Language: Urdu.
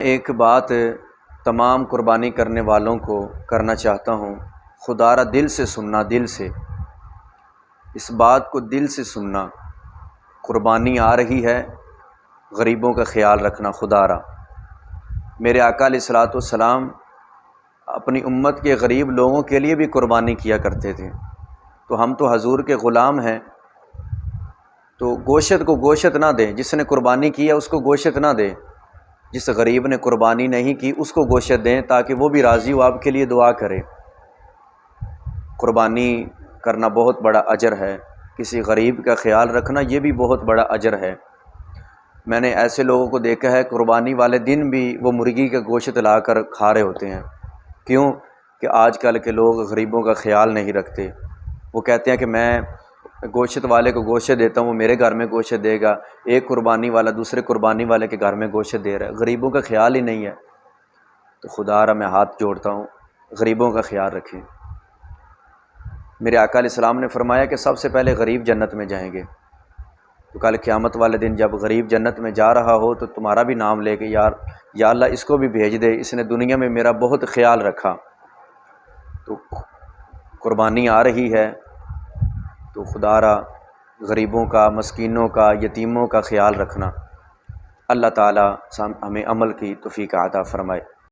ایک بات تمام قربانی کرنے والوں کو کرنا چاہتا ہوں، خدا را دل سے سننا، دل سے اس بات کو دل سے سننا۔ قربانی آ رہی ہے، غریبوں کا خیال رکھنا خدا را۔ میرے آقا علیہ الصلوۃ والسلام اپنی امت کے غریب لوگوں کے لیے بھی قربانی کیا کرتے تھے، تو ہم تو حضور کے غلام ہیں، تو گوشت کو گوشت نہ دیں، جس نے قربانی کی ہے اس کو گوشت نہ دیں، جس غریب نے قربانی نہیں کی اس کو گوشت دیں تاکہ وہ بھی راضی ہو، آپ کے لیے دعا کرے۔ قربانی کرنا بہت بڑا اجر ہے، کسی غریب کا خیال رکھنا یہ بھی بہت بڑا اجر ہے۔ میں نے ایسے لوگوں کو دیکھا ہے قربانی والے دن بھی وہ مرغی کا گوشت لا کر کھا رہے ہوتے ہیں۔ کیوں کہ آج کل کے لوگ غریبوں کا خیال نہیں رکھتے، وہ کہتے ہیں کہ میں گوشت والے کو گوشت دیتا ہوں، وہ میرے گھر میں گوشت دے گا، ایک قربانی والا دوسرے قربانی والے کے گھر میں گوشت دے رہا ہے، غریبوں کا خیال ہی نہیں ہے۔ تو خدا را میں ہاتھ جوڑتا ہوں، غریبوں کا خیال رکھیں۔ میرے آقا علیہ السلام نے فرمایا کہ سب سے پہلے غریب جنت میں جائیں گے، تو کل قیامت والے دن جب غریب جنت میں جا رہا ہو تو تمہارا بھی نام لے کے یا اللہ اس کو بھی بھیج دے، اس نے دنیا میں میرا بہت خیال رکھا۔ تو قربانی آ رہی ہے، تو خدا را غریبوں کا، مسکینوں کا، یتیموں کا خیال رکھنا۔ اللہ تعالیٰ ہمیں عمل کی توفیق عطا فرمائے۔